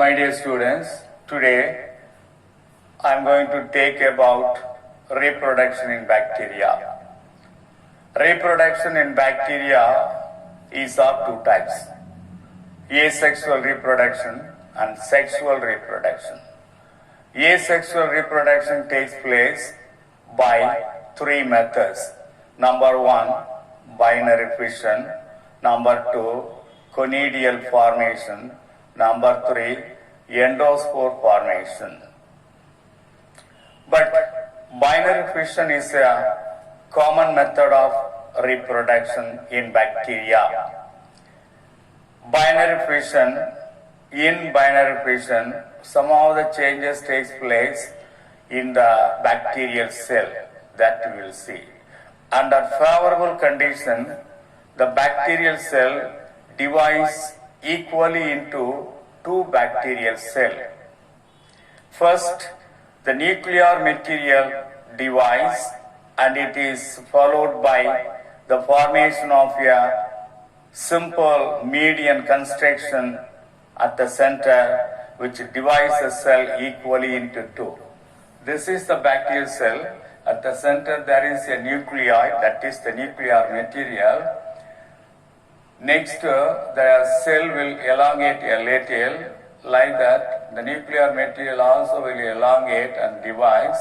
My dear students, today I am going to take about reproduction in bacteria. Reproduction in bacteria is of two types: asexual reproduction and sexual reproduction. Asexual reproduction takes place by three methods. Number one, binary fission. Number two, conidial formation. Number three, endospore formation. But binary fission is a common method of reproduction in bacteria. In binary fission, some of the changes takes place in the bacterial cell that we will see. Under favorable condition, the bacterial cell divides equally into two bacterial cells. First, the nuclear material divides, and it is followed by the formation of a simple median construction at the center, which divides the cell equally into two. This is the bacterial cell. At the center there is a nucleoid, that is the nuclear material. Next, the cell will elongate a little, like that. The nuclear material also will elongate and divides.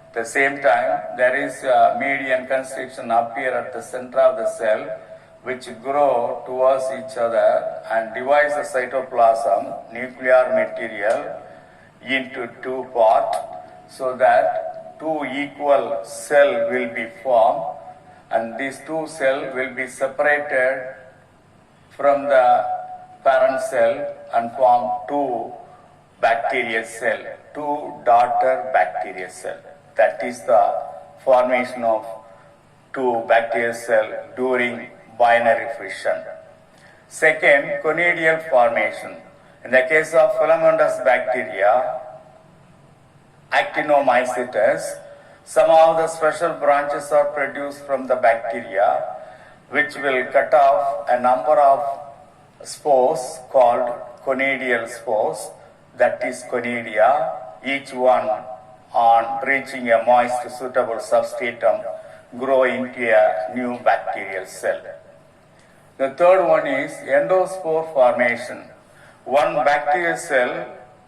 At the same time, there is a median construction appear at the center of the cell, which grow towards each other and divides the cytoplasm, nuclear material, into two parts, so that two equal cells will be formed, and these two cells will be separated from the parent cell and form two bacterial cells, two daughter bacterial cells. That is the formation of two bacterial cells during binary fission. Second, conidial formation. In the case of filamentous bacteria, Actinomycetes, some of the special branches are produced from the bacteria, which will cut off a number of spores called conidial spores, that is conidia, each one on reaching a moist suitable substratum grow into a new bacterial cell. The third one is endospore formation. One bacterial cell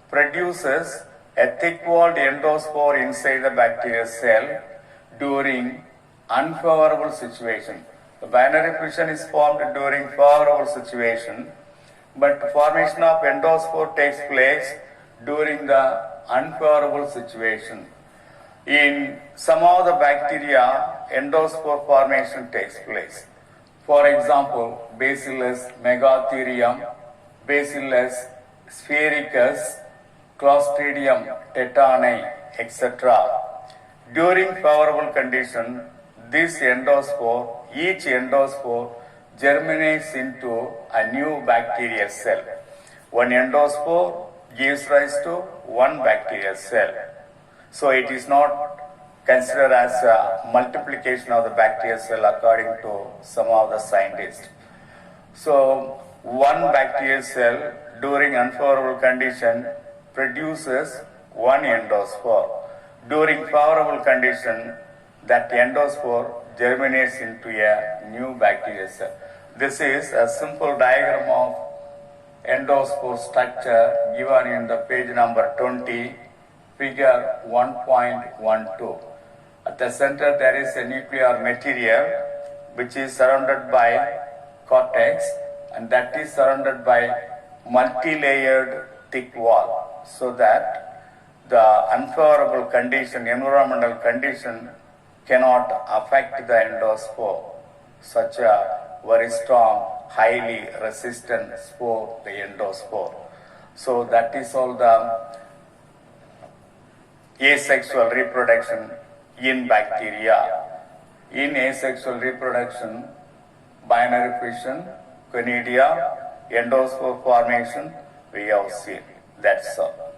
produces a thick-walled endospore inside the bacterial cell during unfavorable situation. The binary fission is formed during favorable situation, but formation of endospore takes place during the unfavorable situation. In some of the bacteria, endospore formation takes place. For example, Bacillus megatherium, Bacillus sphaericus, Clostridium tetani, etc. During favorable condition, this endospore, each endospore germinates into a new bacterial cell. One endospore gives rise to one bacterial cell. So it is not considered as a multiplication of the bacterial cell according to some of the scientists. So one bacterial cell during unfavorable condition produces one endospore. During favorable condition, that endospore germinates into a new bacterial cell. This is a simple diagram of endospore structure given in the page number 20, figure 1.12. At the center there is a nuclear material which is surrounded by cortex, and that is surrounded by multi-layered thick wall, so that the unfavorable condition, environmental condition, cannot affect the endospore. Such a very strong, highly resistant spore, the endospore. So that is all the asexual reproduction in bacteria. In asexual reproduction, binary fission, conidia, endospore formation, we have seen. That's all.